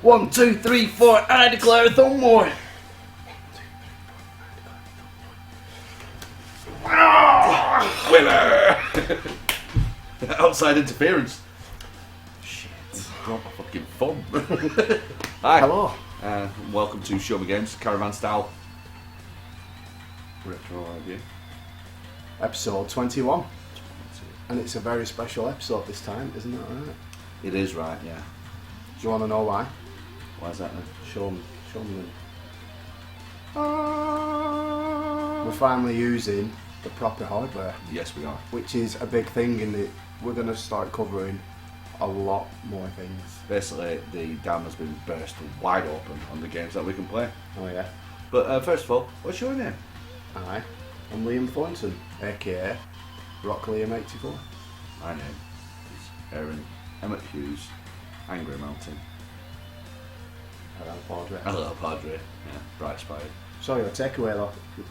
1, 2, 3, 4, I declare Thornmore. Winner! Outside interference. Shit. Drop my fucking thumb. Hi. Hello. Welcome to Show Me Games, Caravan style. Retro idea. Episode 21. And it's a very special episode this time, isn't it? Right? It is right, yeah. Do you want to know why? Why is that then? Show me then. We're finally using the proper hardware, Yes, we are. which is a big thing in that we're going to start covering a lot more things. Basically, the dam has been burst wide open on the games that we can play. Oh yeah. But first of all, what's your name? Hi, I'm Liam Thornton, aka Rock Liam 84. My name is Aaron Emmett Hughes, Angry Mountain. Hello, Padre. Hello, Padre. Yeah, bright spirit. Saw your takeaway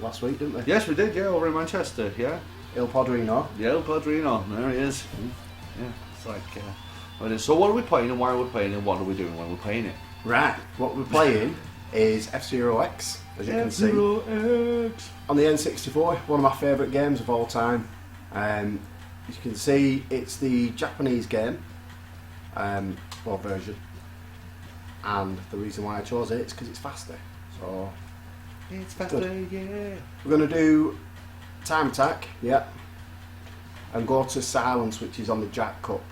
last week, didn't we? Yes, we did, yeah, over in Manchester, yeah. Il Padrino. Yeah, El Padrino, there he is. Yeah, it's like, what it is. So what are we playing and why are we playing and what are we doing when we're playing it? Right, what we're playing is F-Zero X, as you can see. F-Zero-X. On the N64, one of my favourite games of all time. As you can see, it's the Japanese game, version. And the reason why I chose it is because it's faster. So, It's faster, Good. yeah. we're going to do Time Attack, yeah. And go to Silence, which is on the Jack Cup.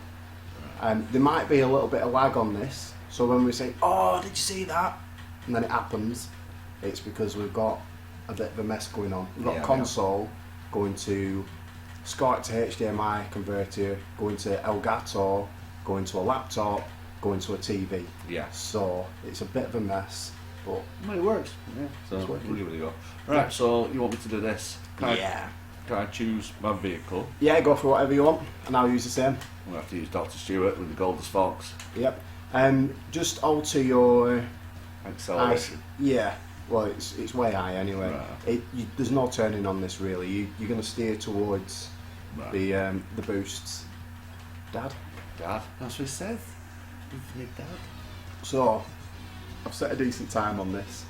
There might be a little bit of lag on this. So when we say, oh, did you see that? And then it happens, it's because we've got a bit of a mess going on. We've got Yeah, a console going to SCART to HDMI converter, going to Elgato, going to a laptop, going to a TV. Yeah. So it's a bit of a mess, but Well, it works. Yeah, so It's we'll working. give it a go. Right, so you want me to do this? Can yeah. Can I choose my vehicle? Yeah, go for whatever you want, and I'll use the same. I'm going to have to use Dr. Stuart with the Goldest Fox. Yep. Just alter your Acceleration. Yeah. Well, it's way high anyway. Right. There's no turning on this really. You're going to steer towards Right. the boosts. Dad. Dad, that's what he says. Isn't it, Dad? So I've set a decent time on this.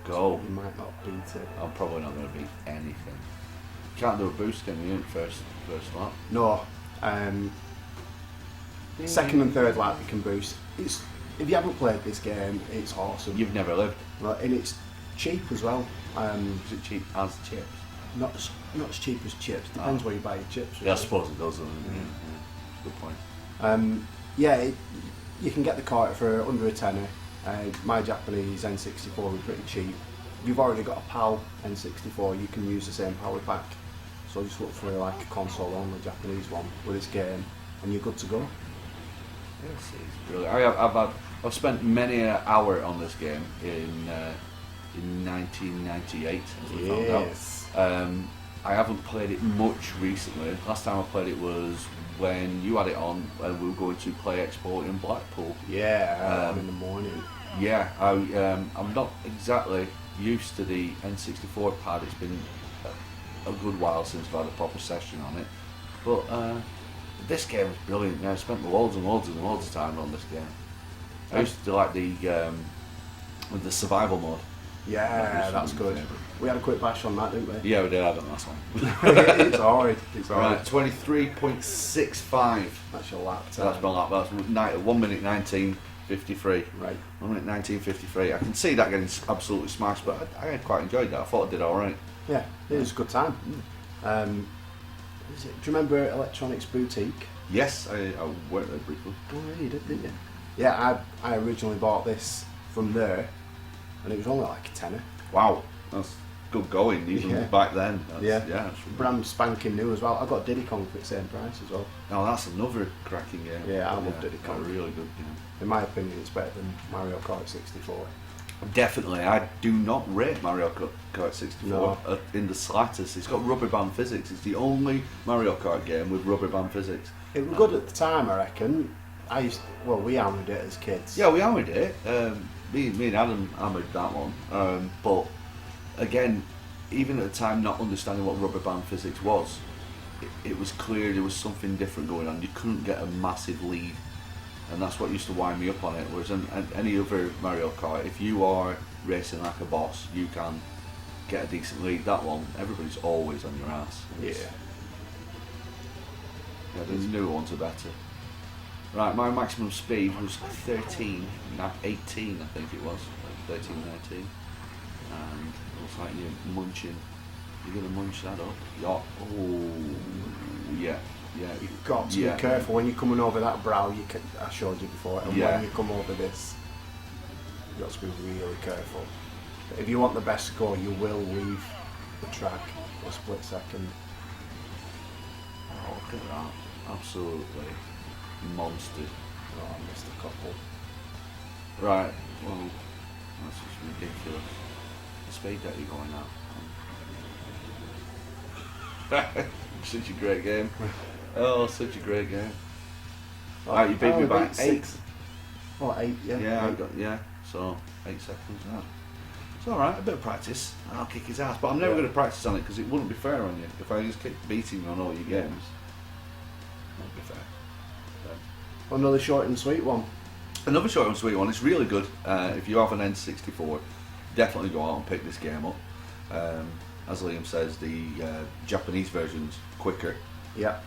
Go. You might not beat it. I'm probably not going to beat anything. Can't do a boost, can you? First lap. No. Second and third lap you can boost. If you haven't played this game, it's awesome. You've never lived. Right, and it's cheap as well. Is it cheap as chips? Not as cheap as chips. Depends where you buy your chips. Yeah, I suppose it does. Yeah. Good point. You can get the cart for under a tenner. My Japanese N64 is pretty cheap. If you've already got a PAL N64, you can use the same power pack. So just look for like a console only Japanese one with this game, and you're good to go. Yes, it's brilliant. I've spent many an hour on this game in 1998, as we found out. I haven't played it much recently. Last time I played it was when you had it on and we were going to Play Expo in Blackpool. Yeah, in the morning. Yeah, I'm not exactly used to the N64 pad. It's been a good while since I've had a proper session on it. But this game was brilliant. I spent loads and loads and loads of time on this game. I used to like with the survival mode. Yeah, that's good. Favourite. We had a quick bash on that, didn't we? Yeah, we did. I don't know, that's one. It's alright. It's alright. Right, 23.65. That's your lap So time. that's my lap. That's 1 minute 19.53. Right. 1 minute 19.53. I can see that getting absolutely smashed, but I quite enjoyed that. I thought I did alright. Yeah, it was a good time. Do you remember Electronics Boutique? Yes, I worked there briefly. Oh, yeah, you did, didn't you? Yeah, I originally bought this from there, and it was only like a tenner. Wow, that's good going, even Yeah. back then. That's, Yeah. that's Brand spanking new as well. I got Diddy Kong for the same price as well. Oh, that's another cracking game. Yeah, I love Diddy Kong. A really good game. In my opinion, it's better than Mario Kart 64. Definitely, I do not rate Mario Kart 64 No. in the slightest. It's got rubber band physics. It's the only Mario Kart game with rubber band physics. It was good at the time, I reckon. We hammered it as kids. Yeah, we hammered it. Me and Adam hammered that one. But again, even at the time, not understanding what rubber band physics was, it was clear there was something different going on. You couldn't get a massive lead and that's what used to wind me up on it. Whereas in any other Mario Kart, if you are racing like a boss, you can get a decent lead. That one, everybody's always on your ass. Yeah. Yeah, the newer ones are better. Right, my maximum speed was 18, I think it was, 13, 19. And it looks like you're munching. You're going to munch that up. Oh, yeah. You've got to be careful when you're coming over that brow. I showed you before, and when you come over this, you've got to be really careful. But if you want the best score, you will leave the track for a split second. Oh, look at that. Absolutely monster. Oh, I missed a couple. Right, well, that's just ridiculous. The speed that you're going at. Such a great game. Oh, such a great game. Right, you beat me by 8. Oh, 8, yeah. Yeah, so 8 seconds. Oh. It's alright, a bit of practice. I'll kick his ass, but I'm never going to practice on it because it wouldn't be fair on you if I just kept beating you on all your games. Wouldn't be fair. Another short and sweet one. Another short and sweet one. It's really good. If you have an N64, definitely go out and pick this game up. As Liam says, the Japanese version's quicker. Yeah.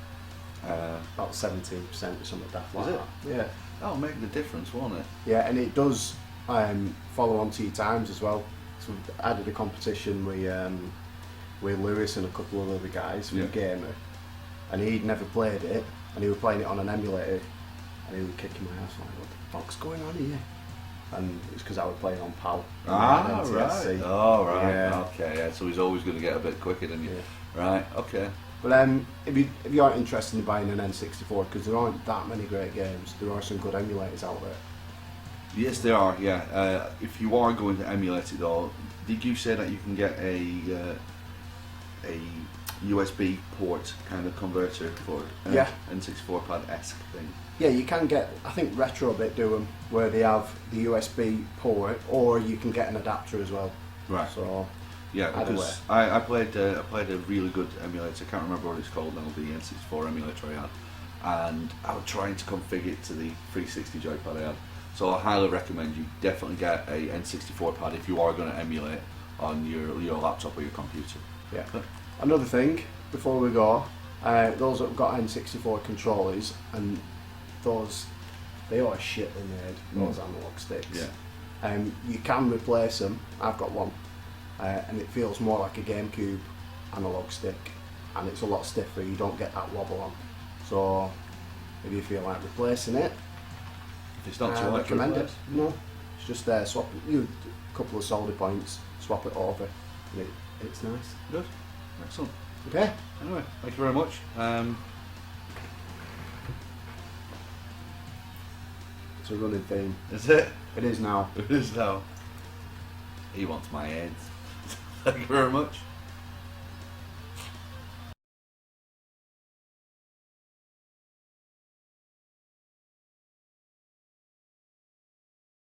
About 17% or something daft like Is it? that. Yeah. That'll make the difference, won't it? Yeah, and it does follow on to your times as well. So I did a competition with Lewis and a couple of other guys from Gamer, and he'd never played it, and he was playing it on an emulator, and he was kicking my ass like, what the fuck's going on here? And it's because I was playing on PAL. Ah, right. Oh, right. Yeah. Okay, yeah. So he's always going to get a bit quicker than you. Yeah. Right, okay. But if you aren't interested in buying an N64, because there aren't that many great games, there are some good emulators out there. Yes, there are, yeah. If you are going to emulate it though, did you say that you can get a USB port kind of converter for N64 pad-esque thing? Yeah, you can get, I think Retrobit do them, where they have the USB port, or you can get an adapter as well. Right. So, yeah, because I played a really good emulator, I can't remember what it's called now, the N64 emulator I had, and I was trying to configure it to the 360 joypad I had. So I highly recommend you definitely get a N64 pad if you are going to emulate on your laptop or your computer. Yeah. Another thing, before we go, those that have got N64 controllers, and they are shittily made, those analog sticks. Yeah. You can replace them. I've got one, and it feels more like a GameCube analog stick, and it's a lot stiffer. You don't get that wobble on. So if you feel like replacing it, if it's not too I much, recommend it. No, it's just swap you a couple of solder points, swap it over, and it's nice. Good, excellent. Okay. Anyway, thank you very much. It's a running theme. Is it? It is now. It is now. He wants my head. Thank you very much.